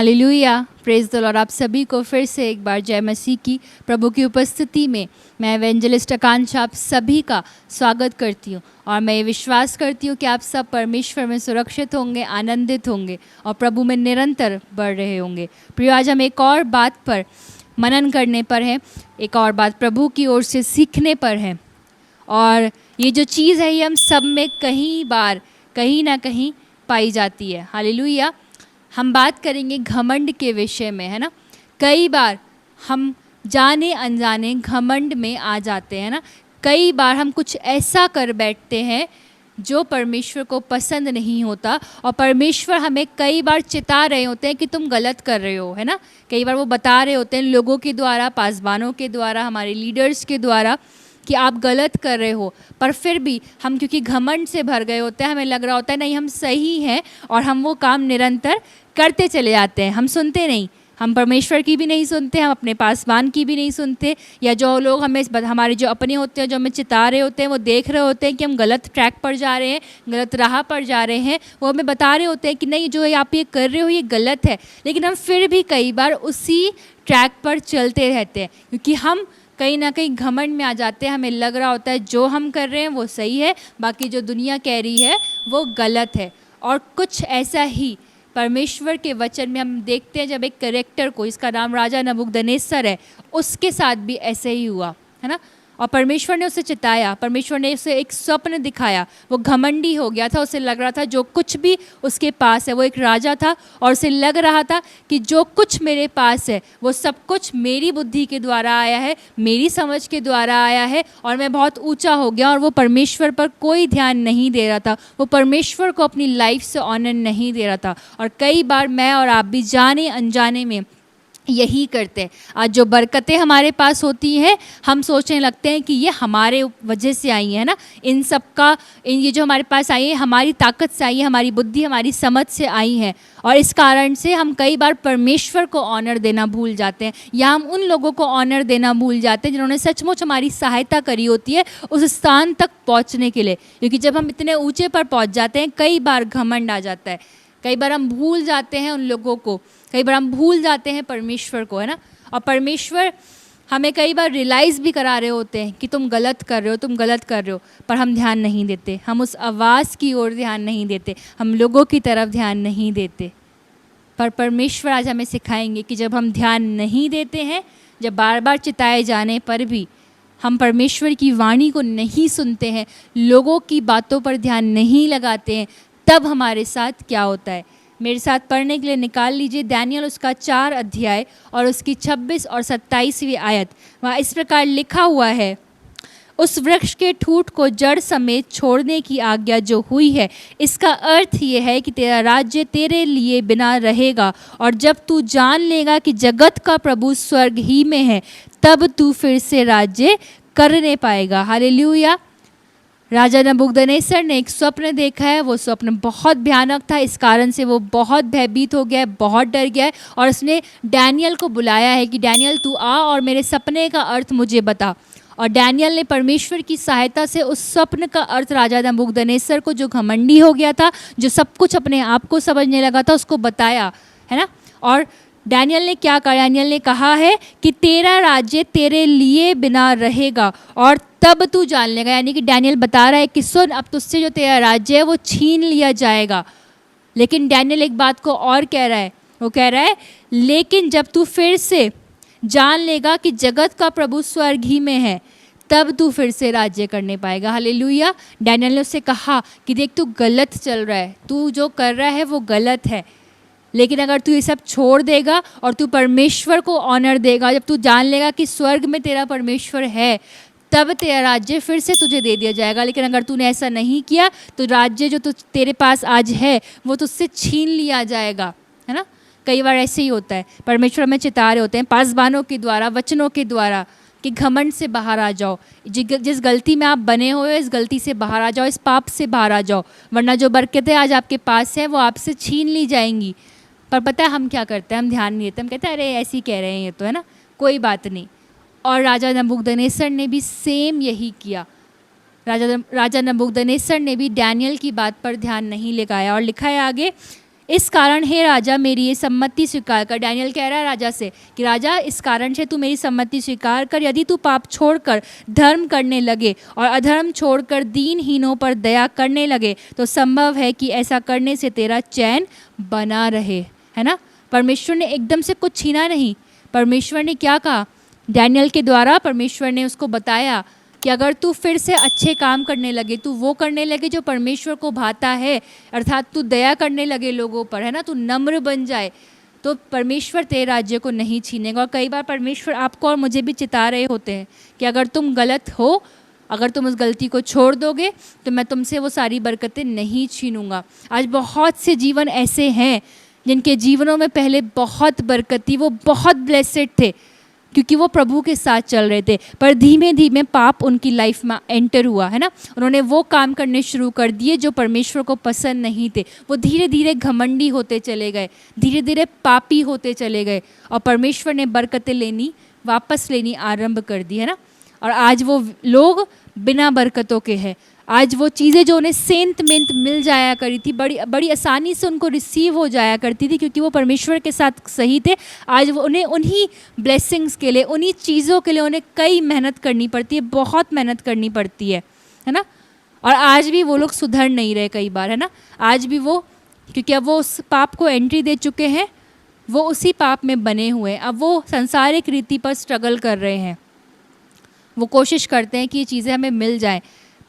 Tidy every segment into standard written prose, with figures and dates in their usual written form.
Hallelujah, praise the Lord. आप सभी को फिर से एक बार जय मसीह की। प्रभु की उपस्थिति में मैं एवेंजलिस्ट आकांक्षा आप सभी का स्वागत करती हूँ और मैं ये विश्वास करती हूँ कि आप सब परमेश्वर में सुरक्षित होंगे, आनंदित होंगे और प्रभु में निरंतर बढ़ रहे होंगे। प्रिय, आज हम एक और बात पर मनन करने पर हैं, एक और बात प्रभु की ओर से सीखने पर है। और ये जो चीज़ है ये हम सब में कहीं ना कहीं पाई जाती है। हालेलुया। हम बात करेंगे घमंड के विषय में, है ना। कई बार हम जाने अनजाने घमंड में आ जाते हैं ना। कई बार हम कुछ ऐसा कर बैठते हैं जो परमेश्वर को पसंद नहीं होता और परमेश्वर हमें कई बार चिता रहे होते हैं कि तुम गलत कर रहे हो, है ना। कई बार वो बता रहे होते हैं लोगों के द्वारा, पासबानों के द्वारा, हमारे लीडर्स के द्वारा कि आप गलत कर रहे हो। पर फिर भी हम क्योंकि घमंड से भर गए होते हैं, हमें लग रहा होता है नहीं हम सही हैं और हम वो काम निरंतर करते चले जाते हैं। हम सुनते नहीं, हम परमेश्वर की भी नहीं सुनते, हम अपने पासवान की भी नहीं सुनते। या जो लोग हमारे जो अपने होते हैं, जो हमें चिता रहे होते हैं, वो देख रहे होते हैं कि हम गलत ट्रैक पर जा रहे हैं, गलत राह पर जा रहे हैं, वो हमें बता रहे होते हैं कि नहीं जो आप ये कर रहे हो ये गलत है। लेकिन हम फिर भी कई बार उसी ट्रैक पर चलते रहते हैं क्योंकि हम कहीं ना कहीं घमंड में आ जाते हैं। हमें लग रहा होता है जो हम कर रहे हैं वो सही है, बाकी जो दुनिया कह रही है वो गलत है। और कुछ ऐसा ही परमेश्वर के वचन में हम देखते हैं जब एक कैरेक्टर को, इसका नाम राजा नबूकदनेस्सर है, उसके साथ भी ऐसे ही हुआ, है ना। और परमेश्वर ने उसे चिताया, परमेश्वर ने उसे एक स्वप्न दिखाया। वो घमंडी हो गया था, उसे लग रहा था जो कुछ भी उसके पास है, वो एक राजा था और उसे लग रहा था कि जो कुछ मेरे पास है वो सब कुछ मेरी बुद्धि के द्वारा आया है, मेरी समझ के द्वारा आया है और मैं बहुत ऊंचा हो गया। और वो परमेश्वर पर कोई ध्यान नहीं दे रहा था, वो परमेश्वर को अपनी लाइफ से ऑनर नहीं दे रहा था। और कई बार मैं और आप भी जाने अनजाने में यही करते हैं। आज जो बरकतें हमारे पास होती हैं हम सोचने लगते हैं कि ये हमारे वजह से आई है ना, इन सब का ये जो हमारे पास आई है हमारी ताकत से आई है, हमारी बुद्धि हमारी समझ से आई है। और इस कारण से हम कई बार परमेश्वर को ऑनर देना भूल जाते हैं या हम उन लोगों को ऑनर देना भूल जाते हैं जिन्होंने सचमुच हमारी सहायता करी होती है उस स्थान तक पहुंचने के लिए। क्योंकि जब हम इतने ऊंचे पर पहुंच जाते हैं कई बार घमंड आ जाता है, कई बार हम भूल जाते हैं उन लोगों को, कई बार हम भूल जाते हैं परमेश्वर को, है ना। और परमेश्वर हमें कई बार रियलाइज़ भी करा रहे होते हैं कि तुम गलत कर रहे हो, तुम गलत कर रहे हो, पर हम ध्यान नहीं देते, हम उस आवाज़ की ओर ध्यान नहीं देते, हम लोगों की तरफ ध्यान नहीं देते। पर परमेश्वर आज हमें सिखाएंगे कि जब हम ध्यान नहीं देते हैं, जब बार बार चिताए जाने पर भी हम परमेश्वर की वाणी को नहीं सुनते हैं, लोगों की बातों पर ध्यान नहीं लगाते हैं, तब हमारे साथ क्या होता है। मेरे साथ पढ़ने के लिए निकाल लीजिए दानिय्येल उसका 4 अध्याय और उसकी 26 और 27वीं आयत। वहाँ इस प्रकार लिखा हुआ है, उस वृक्ष के ठूंठ को जड़ समेत छोड़ने की आज्ञा जो हुई है, इसका अर्थ ये है कि तेरा राज्य तेरे लिए बिना रहेगा और जब तू जान लेगा कि जगत का प्रभु स्वर्ग ही में है तब तू फिर से राज्य करने पाएगा। हालेलुया। राजा नबूकदनेस्सर ने एक स्वप्न देखा है, वो स्वप्न बहुत भयानक था, इस कारण से वो बहुत भयभीत हो गया है, बहुत डर गया है और उसने दानिय्येल को बुलाया है कि दानिय्येल तू आ और मेरे सपने का अर्थ मुझे बता। और दानिय्येल ने परमेश्वर की सहायता से उस स्वप्न का अर्थ राजा नबूकदनेस्सर को, जो घमंडी हो गया था, जो सब कुछ अपने आप को समझने लगा था, उसको बताया, है ना। और दानिय्येल ने क्या कहा, दानिय्येल ने कहा है कि तेरा राज्य तेरे लिए बिना रहेगा और तब तू जान लेगा। यानी कि दानिय्येल बता रहा है कि सुन, अब तुझसे जो तेरा राज्य है वो छीन लिया जाएगा। लेकिन दानिय्येल एक बात को और कह रहा है, वो कह रहा है लेकिन जब तू फिर से जान लेगा कि जगत का प्रभु स्वर्ग ही में है तब तू फिर से राज्य करने पाएगा। हालेलुया। दानिय्येल ने उससे कहा कि देख तू गलत चल रहा है, तू जो कर रहा है वो गलत है, लेकिन अगर तू ये सब छोड़ देगा और तू परमेश्वर को ऑनर देगा, जब तू जान लेगा कि स्वर्ग में तेरा परमेश्वर है तब तेरा राज्य फिर से तुझे दे दिया जाएगा। लेकिन अगर तूने ऐसा नहीं किया तो राज्य जो तेरे पास आज है वो तुझसे छीन लिया जाएगा, है ना। कई बार ऐसे ही होता है, परमेश्वर हमें चिता रहे होते हैं पासबानों के द्वारा, वचनों के द्वारा कि घमंड से बाहर आ जाओ, जिस गलती में आप बने हुए हो इस गलती से बाहर आ जाओ, इस पाप से बाहर आ जाओ, वरना जो बरकतें आज आपके पास हैं वो आपसे छीन ली जाएंगी। पर पता है हम क्या करते हैं, हम ध्यान नहीं देते, हम कहते हैं अरे ऐसे ही कह रहे हैं ये तो, है ना, कोई बात नहीं। और राजा नबूकदनेस्सर ने भी सेम यही किया। राजा नबूकदनेस्सर ने भी दानिय्येल की बात पर ध्यान नहीं लगाया और लिखा है आगे इस कारण हे राजा मेरी ये सम्मति स्वीकार कर। डैनियल कह रहा है राजा से कि राजा इस कारण से तू मेरी सम्मति स्वीकार कर, यदि तू पाप छोड़कर धर्म करने लगे और अधर्म छोड़कर दीनहीनों पर दया करने लगे तो संभव है कि ऐसा करने से तेरा चैन बना रहे, है ना। परमेश्वर ने एकदम से कुछ छीना नहीं। परमेश्वर ने क्या कहा, डैनियल के द्वारा परमेश्वर ने उसको बताया कि अगर तू फिर से अच्छे काम करने लगे, तू वो करने लगे जो परमेश्वर को भाता है, अर्थात तू दया करने लगे लोगों पर, है ना, तू नम्र बन जाए, तो परमेश्वर तेरे राज्य को नहीं छीनेगा। और कई बार परमेश्वर आपको और मुझे भी चिता रहे होते हैं कि अगर तुम गलत हो, अगर तुम उस गलती को छोड़ दोगे तो मैं तुमसे वो सारी बरकतें नहीं छीनूंगा। आज बहुत से जीवन ऐसे हैं जिनके जीवनों में पहले बहुत बरकत थी, वो बहुत ब्लेसेड थे क्योंकि वो प्रभु के साथ चल रहे थे, पर धीमे धीमे पाप उनकी लाइफ में एंटर हुआ, है ना। उन्होंने वो काम करने शुरू कर दिए जो परमेश्वर को पसंद नहीं थे। वो धीरे धीरे घमंडी होते चले गए, धीरे धीरे पापी होते चले गए और परमेश्वर ने बरकतें लेनी वापस लेनी आरंभ कर दी, है ना। और आज वो लोग बिना बरकतों के हैं। आज वो चीज़ें जो उन्हें सेंत मेंत मिल जाया करी थी, बड़ी आसानी से उनको रिसीव हो जाया करती थी क्योंकि वो परमेश्वर के साथ सही थे, आज वो उन्हें उन्हीं ब्लेसिंग्स के लिए, उन्हीं चीज़ों के लिए उन्हें कई मेहनत करनी पड़ती है, बहुत मेहनत करनी पड़ती है ना। और आज भी वो लोग सुधर नहीं रहे कई बार, है ना। आज भी वो, क्योंकि अब वो उस पाप को एंट्री दे चुके हैं, वो उसी पाप में बने हुए हैं। अब वो संसारिक रीति पर स्ट्रगल कर रहे हैं, वो कोशिश करते हैं कि ये चीज़ें हमें मिल जाएं,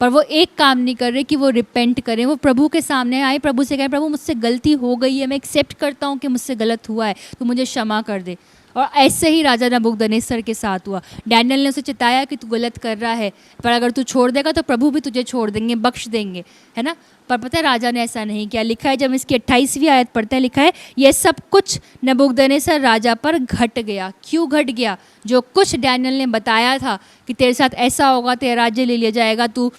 पर वो एक काम नहीं कर रहे कि वो रिपेंट करें, वो प्रभु के सामने आए, प्रभु से कहें प्रभु मुझसे गलती हो गई है, मैं एक्सेप्ट करता हूँ कि मुझसे गलत हुआ है, तो मुझे क्षमा कर दे। और ऐसे ही राजा नबूकदनेस्सर के साथ हुआ। डैनियल ने उसे चिताया कि तू गलत कर रहा है, पर अगर तू छोड़ देगा तो प्रभु भी तुझे छोड़ देंगे, बख्श देंगे, है ना। पर पता है राजा ने ऐसा नहीं किया। लिखा है, जब इसकी 28वीं आयत पढ़ते हैं, लिखा है यह सब कुछ नबूकदनेस्सर राजा पर घट गया। क्यों घट गया? जो कुछ डैनियल ने बताया था कि तेरे साथ ऐसा होगा, तेरा राज्य ले लिया जाएगा, तू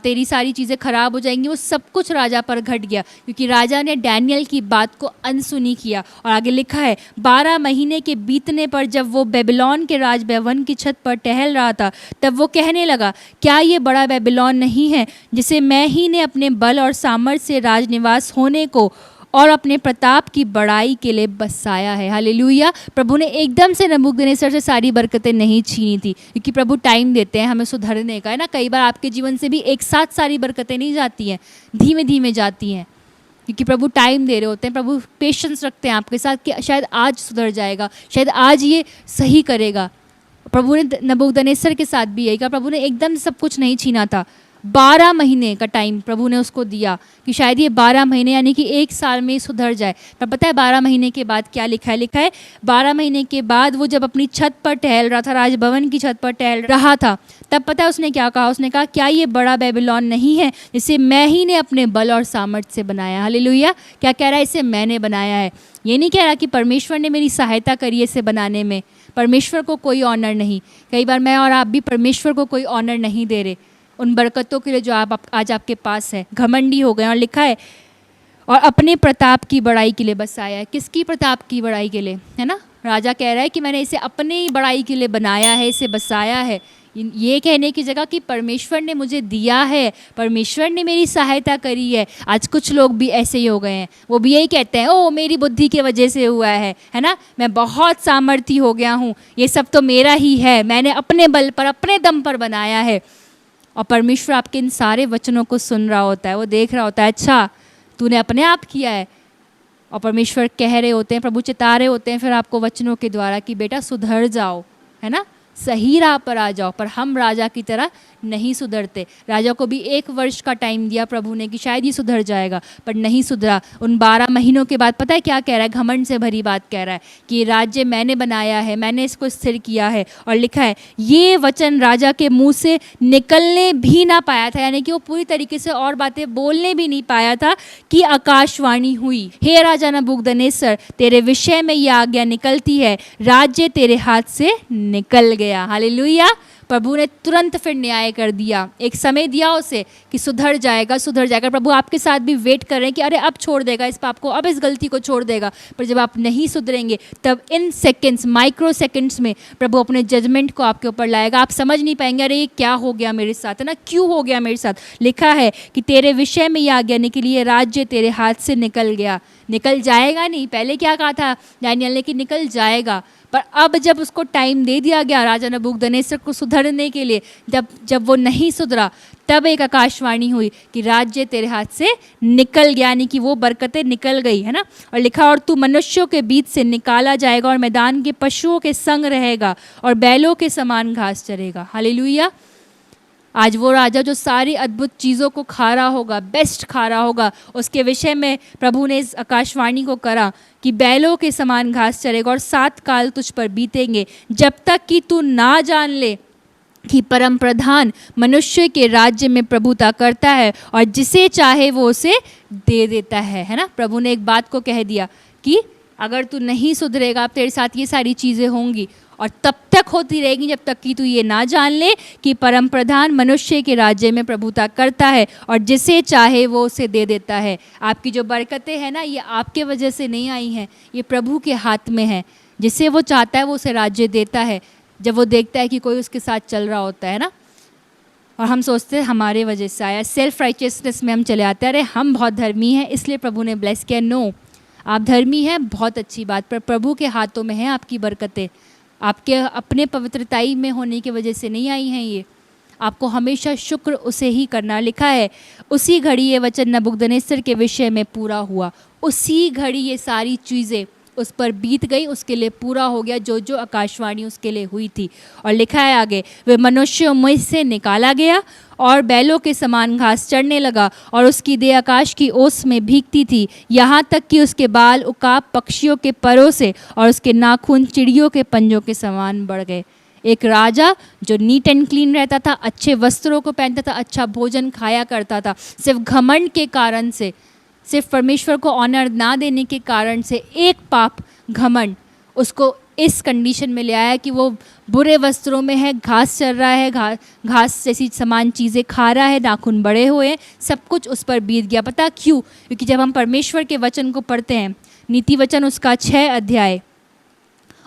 तेरी सारी चीज़ें खराब हो जाएंगी, वो सब कुछ राजा पर घट गया क्योंकि राजा ने डैनियल की बात को अनसुनी किया। और आगे लिखा है 12 महीने के बीतने पर जब वो बेबीलोन के राजभवन की छत पर टहल रहा था, तब वो कहने लगा, क्या ये बड़ा बेबीलोन नहीं है जिसे मैं ही ने अपने बल और सामर्थ्य से राजनिवास होने को और अपने प्रताप की बड़ाई के लिए बसाया है। हालेलुया। प्रभु ने एकदम से नबूकदनेस्सर से सारी बरकतें नहीं छीनी थी क्योंकि प्रभु टाइम देते हैं हमें सुधरने का, है ना। कई बार आपके जीवन से भी एक साथ सारी बरकतें नहीं जाती हैं, धीमे धीमे जाती हैं क्योंकि प्रभु टाइम दे रहे होते हैं। प्रभु पेशेंस रखते हैं आपके साथ कि शायद आज सुधर जाएगा, शायद आज ये सही करेगा। प्रभु ने नबूकदनेस्सर के साथ भी यही कहा, प्रभु ने एकदम सब कुछ नहीं छीना था, 12 महीने का टाइम प्रभु ने उसको दिया कि शायद ये 12 महीने यानी कि 1 साल में सुधर जाए। पर पता है 12 महीने के बाद क्या लिखा है? लिखा है 12 महीने के बाद वो जब अपनी छत पर टहल रहा था, राजभवन की छत पर टहल रहा था, तब पता है उसने क्या कहा? उसने कहा, क्या ये बड़ा बेबीलोन नहीं है जिसे मैं ही ने अपने बल और सामर्थ्य से बनाया। हालेलुया। क्या कह रहा है? इसे मैंने बनाया है। ये नहीं कह रहा कि परमेश्वर ने मेरी सहायता करी है इसे बनाने में। परमेश्वर को कोई ऑनर नहीं। कई बार मैं और आप भी परमेश्वर को कोई ऑनर नहीं दे रहे उन बरकतों के लिए जो आज आपके पास है। घमंडी हो गए। और लिखा है और अपने प्रताप की बड़ाई के लिए बसाया है। किसकी प्रताप की बड़ाई के लिए? है ना। राजा कह रहा है कि मैंने इसे अपने ही बड़ाई के लिए बनाया है, इसे बसाया है। ये कहने की जगह कि परमेश्वर ने मुझे दिया है, परमेश्वर ने मेरी सहायता करी है। आज कुछ लोग भी ऐसे ही हो गए हैं, वो भी यही कहते हैं, ओ मेरी बुद्धि की वजह से हुआ है ना, मैं बहुत सामर्थी हो गया हूँ, ये सब तो मेरा ही है, मैंने अपने बल पर अपने दम पर बनाया है। और परमेश्वर आपके इन सारे वचनों को सुन रहा होता है, वो देख रहा होता है, अच्छा तूने अपने आप किया है। और परमेश्वर कह रहे होते हैं, प्रभु चिता रहे होते हैं फिर आपको वचनों के द्वारा कि बेटा सुधर जाओ, है ना, सही राह पर आ जाओ। पर हम राजा की तरह नहीं सुधरते। राजा को भी 1 वर्ष का टाइम दिया प्रभु ने कि शायद ये सुधर जाएगा, पर नहीं सुधरा। उन 12 महीनों के बाद पता है क्या कह रहा है? घमंड से भरी बात कह रहा है कि ये राज्य मैंने बनाया है, मैंने इसको स्थिर किया है। और लिखा है ये वचन राजा के मुंह से निकलने भी ना पाया था, यानी कि वो पूरी तरीके से और बातें बोलने भी नहीं पाया था कि आकाशवाणी हुई, हे राजा नबूकदनेस्सर, तेरे विषय में यह आज्ञा निकलती है, राज्य तेरे हाथ से निकल गया। हालेलुया। प्रभु ने तुरंत फिर न्याय कर दिया, एक समय दिया उसे कि सुधर जाएगा, सुधर जाएगा। प्रभु आपके साथ भी वेट कर रहे हैं कि अरे अब छोड़ देगा इस पाप को, अब इस गलती को छोड़ देगा। पर जब आप नहीं सुधरेंगे तब इन सेकंड्स, माइक्रो सेकंड्स में प्रभु अपने जजमेंट को आपके ऊपर लाएगा। आप समझ नहीं पाएंगे अरे ये क्या हो गया मेरे साथ, है ना, क्यों हो गया मेरे साथ। लिखा है कि तेरे विषय में यह आज्ञा निकली है, राज्य तेरे हाथ से निकल गया। निकल जाएगा नहीं। पहले क्या कहा था दानियेल ने कि निकल जाएगा, पर अब जब उसको टाइम दे दिया गया राजा नबूकदनेस्सर को सुधरने के लिए, जब वो नहीं सुधरा, तब एक आकाशवाणी हुई कि राज्य तेरे हाथ से निकल गया, यानी कि वो बरकतें निकल गई, है ना। और लिखा, और तू मनुष्यों के बीच से निकाला जाएगा और मैदान के पशुओं के संग रहेगा और बैलों के समान घास चरेगा। हालेलुया। आज वो राजा जो सारी अद्भुत चीज़ों को खा रहा होगा, बेस्ट खा रहा होगा, उसके विषय में प्रभु ने इस आकाशवाणी को करा कि बैलों के समान घास चरेगा और 7 काल तुझ पर बीतेंगे, जब तक कि तू ना जान ले कि परम प्रधान मनुष्य के राज्य में प्रभुता करता है और जिसे चाहे वो उसे दे देता है ना। प्रभु ने एक बात को कह दिया कि अगर तू नहीं सुधरेगा, तेरे साथ ये सारी चीज़ें होंगी और तब तक होती रहेगी जब तक कि तू ये ना जान ले कि परम प्रधान मनुष्य के राज्य में प्रभुता करता है और जिसे चाहे वो उसे दे देता है। आपकी जो बरकतें हैं ना, ये आपके वजह से नहीं आई हैं, ये प्रभु के हाथ में है। जिसे वो चाहता है वो उसे राज्य देता है, जब वो देखता है कि कोई उसके साथ चल रहा होता है ना। और हम सोचते हैं हमारे वजह से आया, सेल्फ राइचियसनेस में हम चले आते हैं, अरे हम बहुत धर्मी हैं इसलिए प्रभु ने ब्लेस किया। नो, आप धर्मी हैं, बहुत अच्छी बात, पर प्रभु के हाथों में है आपकी बरकतें। आपके अपने पवित्रताई में होने की वजह से नहीं आई हैं ये। आपको हमेशा शुक्र उसे ही करना। लिखा है, उसी घड़ी ये वचन नबूकदनेस्सर के विषय में पूरा हुआ। उसी घड़ी ये सारी चीज़ें उस पर बीत गई, उसके लिए पूरा हो गया जो जो आकाशवाणी उसके लिए हुई थी। और लिखा है आगे, वे मनुष्यों में से निकाला गया और बैलों के समान घास चढ़ने लगा और उसकी देह आकाश की ओस में भीगती थी, यहाँ तक कि उसके बाल उकाब पक्षियों के परों से और उसके नाखून चिड़ियों के पंजों के समान बढ़ गए। एक राजा जो नीट एंड क्लीन रहता था, अच्छे वस्त्रों को पहनता था, अच्छा भोजन खाया करता था, सिर्फ घमंड के कारण से, सिर्फ परमेश्वर को ऑनर ना देने के कारण से, एक पाप घमंड उसको इस कंडीशन में ले आया कि वो बुरे वस्त्रों में है, घास चर रहा है, घास जैसी समान चीज़ें खा रहा है, नाखून बड़े हुए हैं, सब कुछ उस पर बीत गया। पता क्यों? क्योंकि जब हम परमेश्वर के वचन को पढ़ते हैं, नीति वचन उसका 6 अध्याय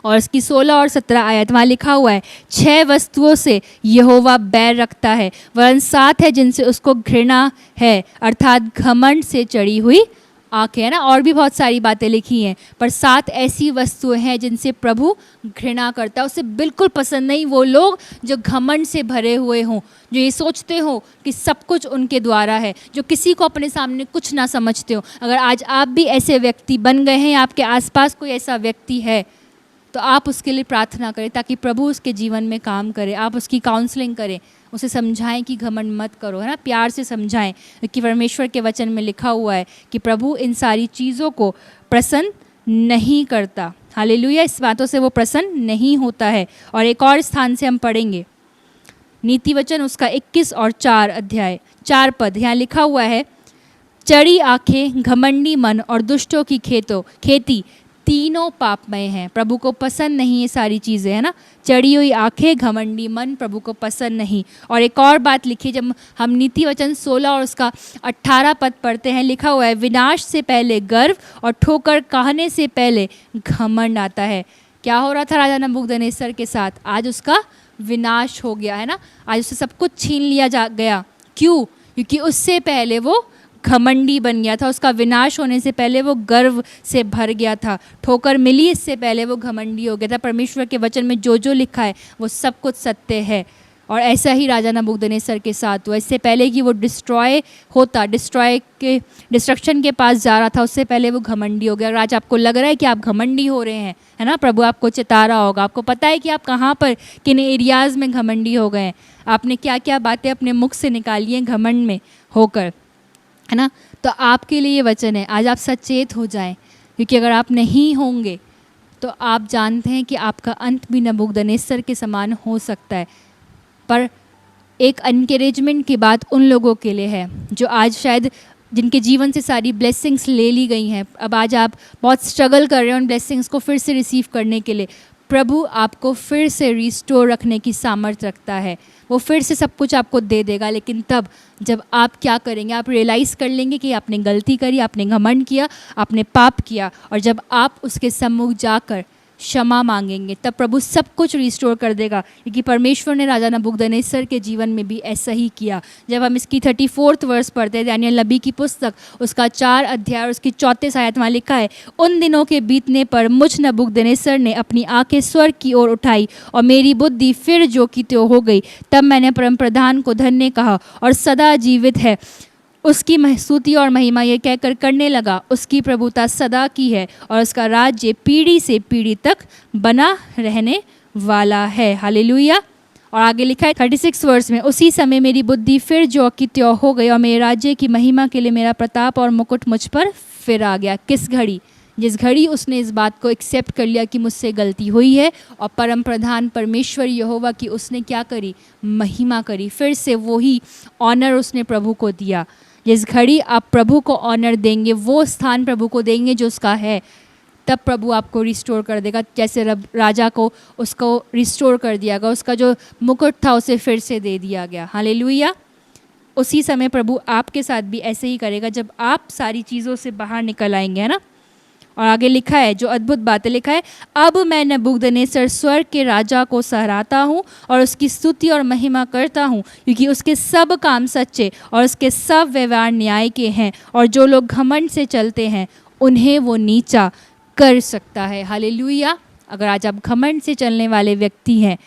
और इसकी 16 और 17 आयत, वहाँ लिखा हुआ है, 6 वस्तुओं से यहोवा बैर रखता है, वरन 7 है जिनसे उसको घृणा है, अर्थात घमंड से चढ़ी हुई आँखें, है ना। और भी बहुत सारी बातें लिखी हैं, पर 7 ऐसी वस्तुएं हैं जिनसे प्रभु घृणा करता है। उसे बिल्कुल पसंद नहीं वो लोग जो घमंड से भरे हुए हों, जो ये सोचते हो कि सब कुछ उनके द्वारा है, जो किसी को अपने सामने कुछ ना समझते हो। अगर आज आप भी ऐसे व्यक्ति बन गए हैं, आपके आसपास कोई ऐसा व्यक्ति है, तो आप उसके लिए प्रार्थना करें ताकि प्रभु उसके जीवन में काम करे। आप उसकी काउंसलिंग करें, उसे समझाएं कि घमंड मत करो, है ना, प्यार से समझाएं, क्योंकि परमेश्वर के वचन में लिखा हुआ है कि प्रभु इन सारी चीज़ों को प्रसन्न नहीं करता। हालेलुया, इस बातों से वो प्रसन्न नहीं होता है। और एक और स्थान से हम पढ़ेंगे नीति वचन उसका 21 और 4 अध्याय 4 पद, यहाँ लिखा हुआ है, चढ़ी आँखें, घमंडी मन और दुष्टों की खेती तीनों पापमय हैं, प्रभु को पसंद नहीं ये सारी चीज़ें, है ना। चढ़ी हुई आंखें, घमंडी मन, प्रभु को पसंद नहीं। और एक और बात लिखी, जब हम नीति वचन 16 और उसका 18 पद पढ़ते हैं, लिखा हुआ है, विनाश से पहले गर्व और ठोकर कहने से पहले घमंड आता है। क्या हो रहा था राजा नबूकदनेस्सर के साथ? आज उसका विनाश हो गया, है ना। आज उससे सब कुछ छीन लिया गया। क्यों? क्योंकि उससे पहले वो घमंडी बन गया था। उसका विनाश होने से पहले वो गर्व से भर गया था। ठोकर मिली इससे पहले वो घमंडी हो गया था। परमेश्वर के वचन में जो जो लिखा है वो सब कुछ सत्य है। और ऐसा ही राजा नबूकदनेस्सर के साथ हुआ। इससे पहले कि वो डिस्ट्रक्शन के पास जा रहा था, उससे पहले वो घमंडी हो गया। और आज आपको लग रहा है कि आप घमंडी हो रहे हैं, है ना। प्रभु आपको चिता रहा होगा, आपको पता है कि आप कहाँ पर, किन एरियाज़ में घमंडी हो गए हैं, आपने क्या क्या बातें अपने मुख से निकाली हैं घमंड में होकर, है ना। तो आपके लिए ये वचन है, आज आप सचेत हो जाएं, क्योंकि अगर आप नहीं होंगे तो आप जानते हैं कि आपका अंत भी नबूकदनेस्सर के समान हो सकता है। पर एक एनकरेजमेंट की बात उन लोगों के लिए है जो आज शायद जिनके जीवन से सारी ब्लेसिंग्स ले ली गई हैं, अब आज आप बहुत स्ट्रगल कर रहे हैं उन ब्लेसिंग्स को फिर से रिसीव करने के लिए। प्रभु आपको फिर से रिस्टोर रखने की सामर्थ्य रखता है। वो फिर से सब कुछ आपको दे देगा, लेकिन तब जब आप क्या करेंगे, आप रियलाइज़ कर लेंगे कि आपने गलती करी, आपने घमंड किया, आपने पाप किया, और जब आप उसके सम्मुख जाकर क्षमा मांगेंगे, तब प्रभु सब कुछ रिस्टोर कर देगा, क्योंकि परमेश्वर ने राजा नबूकदनेस्सर के जीवन में भी ऐसा ही किया। जब हम इसकी 34 वर्स पढ़ते हैं दानिय्येल नबी की पुस्तक, उसका 4 अध्याय और उसकी 34 आयत में लिखा है, उन दिनों के बीतने पर मुझ नबूकदनेस्सर ने अपनी आंखें स्वर्ग की ओर उठाई और मेरी बुद्धि फिर जो की त्यों हो गई। तब मैंने परम प्रधान को धन्य कहा और सदा जीवित है उसकी स्तुति और महिमा ये कहकर करने लगा, उसकी प्रभुता सदा की है और उसका राज्य पीढ़ी से पीढ़ी तक बना रहने वाला है। हालेलुया। और आगे लिखा है 36 वर्ष में, उसी समय मेरी बुद्धि फिर ज्यों की त्यों हो गई और मेरे राज्य की महिमा के लिए मेरा प्रताप और मुकुट मुझ पर फिर आ गया। किस घड़ी? जिस घड़ी उसने इस बात को एक्सेप्ट कर लिया कि मुझसे गलती हुई है और परम प्रधान परमेश्वर यहोवा की उसने क्या करी? महिमा करी। फिर से वही ऑनर उसने प्रभु को दिया। जिस घड़ी आप प्रभु को ऑनर देंगे, वो स्थान प्रभु को देंगे जो उसका है, तब प्रभु आपको रिस्टोर कर देगा। जैसे राजा को उसको रिस्टोर कर दिया गया, उसका जो मुकुट था उसे फिर से दे दिया गया। हालेलुया। उसी समय प्रभु आपके साथ भी ऐसे ही करेगा जब आप सारी चीज़ों से बाहर निकल आएंगे, है ना। और आगे लिखा है, जो अद्भुत बातें लिखा है, अब मैं नबूकदनेस्सर स्वर्ग के राजा को सहराता हूँ और उसकी स्तुति और महिमा करता हूँ, क्योंकि उसके सब काम सच्चे और उसके सब व्यवहार न्याय के हैं, और जो लोग घमंड से चलते हैं उन्हें वो नीचा कर सकता है। हालेलुया। अगर आज आप घमंड से चलने वाले व्यक्ति हैं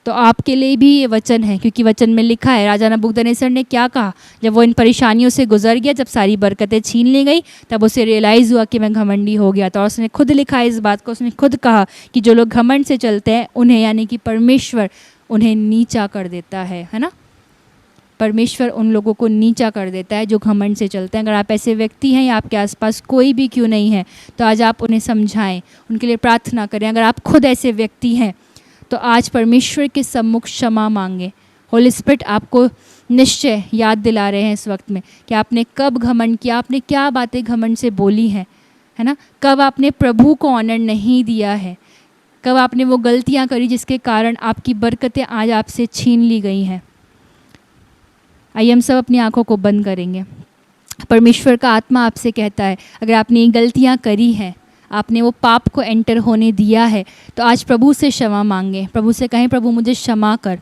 तो आपके लिए भी ये वचन है, क्योंकि वचन में लिखा है, राजा नबूकदनेस्सर ने क्या कहा जब वो इन परेशानियों से गुजर गया, जब सारी बरकतें छीन ली गई, तब उसे रियलाइज़ हुआ कि मैं घमंडी हो गया था। और उसने खुद लिखा है इस बात को, उसने खुद कहा कि जो लोग घमंड से चलते हैं उन्हें, यानी कि परमेश्वर उन्हें नीचा कर देता है ना। परमेश्वर उन लोगों को नीचा कर देता है जो घमंड से चलते हैं। अगर आप ऐसे व्यक्ति हैं या आपके आसपास कोई भी क्यों नहीं है, तो आज आप उन्हें समझाएं, उनके लिए प्रार्थना करें। अगर आप खुद ऐसे व्यक्ति हैं तो आज परमेश्वर के सम्मुख क्षमा मांगे। होली स्पिरिट आपको निश्चय याद दिला रहे हैं इस वक्त में कि आपने कब घमंड किया, आपने क्या बातें घमंड से बोली हैं, है ना। कब आपने प्रभु को ऑनर नहीं दिया है, कब आपने वो गलतियां करी जिसके कारण आपकी बरकतें आज आपसे छीन ली गई हैं। आइए हम सब अपनी आंखों को बंद करेंगे। परमेश्वर का आत्मा आपसे कहता है, अगर आपने ये गलतियां करी हैं, आपने वो पाप को एंटर होने दिया है, तो आज प्रभु से क्षमा मांगे। प्रभु से कहें, प्रभु मुझे क्षमा कर,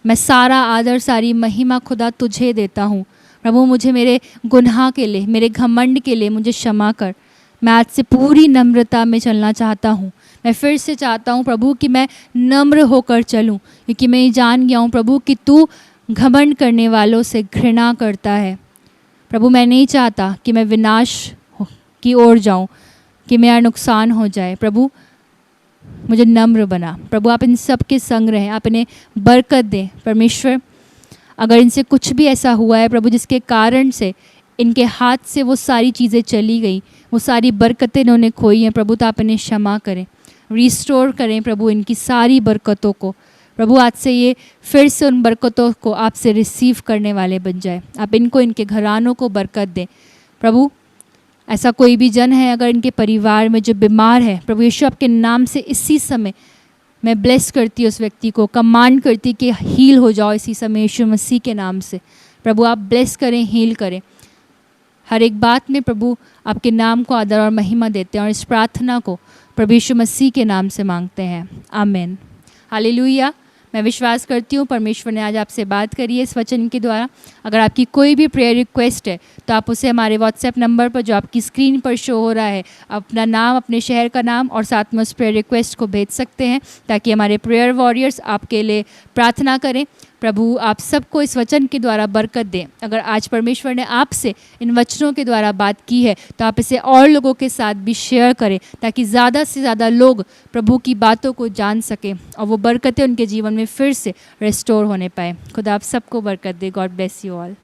मैं सारा आदर सारी महिमा खुदा तुझे देता हूँ। प्रभु मुझे मेरे गुनाह के लिए, मेरे घमंड के लिए मुझे क्षमा कर। मैं आज से पूरी नम्रता में चलना चाहता हूँ। मैं फिर से चाहता हूँ प्रभु कि मैं नम्र होकर चलूँ, क्योंकि मैं जान गया हूँ प्रभु कि तू घमंड करने वालों से घृणा करता है। प्रभु मैं नहीं चाहता कि मैं विनाश की ओर जाऊँ, कि मेरा नुकसान हो जाए। प्रभु मुझे नम्र बना। प्रभु आप इन सब के संग रहें, आप इन्हें बरकत दें। परमेश्वर अगर इनसे कुछ भी ऐसा हुआ है प्रभु जिसके कारण से इनके हाथ से वो सारी चीज़ें चली गई, वो सारी बरकतें इन्होंने खोई हैं, प्रभु तो आप इन्हें क्षमा करें, रिस्टोर करें प्रभु इनकी सारी बरकतों को। प्रभु आज से ये फिर से उन बरकतों को आपसे रिसीव करने वाले बन जाए। आप इनको, इनके घरानों को बरकत दें। प्रभु ऐसा कोई भी जन है अगर इनके परिवार में जो बीमार है, प्रभु यीशु आपके नाम से इसी समय मैं ब्लेस करती हूँ उस व्यक्ति को, कमांड करती कि हील हो जाओ इसी समय यीशु मसीह के नाम से। प्रभु आप ब्लेस करें, हील करें हर एक बात में। प्रभु आपके नाम को आदर और महिमा देते हैं और इस प्रार्थना को प्रभु यीशु मसीह के नाम से मांगते हैं, आमीन। हालेलुया। मैं विश्वास करती हूँ परमेश्वर ने आज आपसे बात करी है इस वचन के द्वारा। अगर आपकी कोई भी प्रेयर रिक्वेस्ट है तो आप उसे हमारे व्हाट्सएप नंबर पर जो आपकी स्क्रीन पर शो हो रहा है, अपना नाम, अपने शहर का नाम और साथ में उस प्रेयर रिक्वेस्ट को भेज सकते हैं, ताकि हमारे प्रेयर वॉरियर्स आपके लिए प्रार्थना करें। प्रभु आप सबको इस वचन के द्वारा बरकत दें। अगर आज परमेश्वर ने आपसे इन वचनों के द्वारा बात की है तो आप इसे और लोगों के साथ भी शेयर करें, ताकि ज़्यादा से ज़्यादा लोग प्रभु की बातों को जान सकें और वो बरकतें उनके जीवन में फिर से रिस्टोर होने पाए। खुदा आप सबको बरकत दे। God bless you all.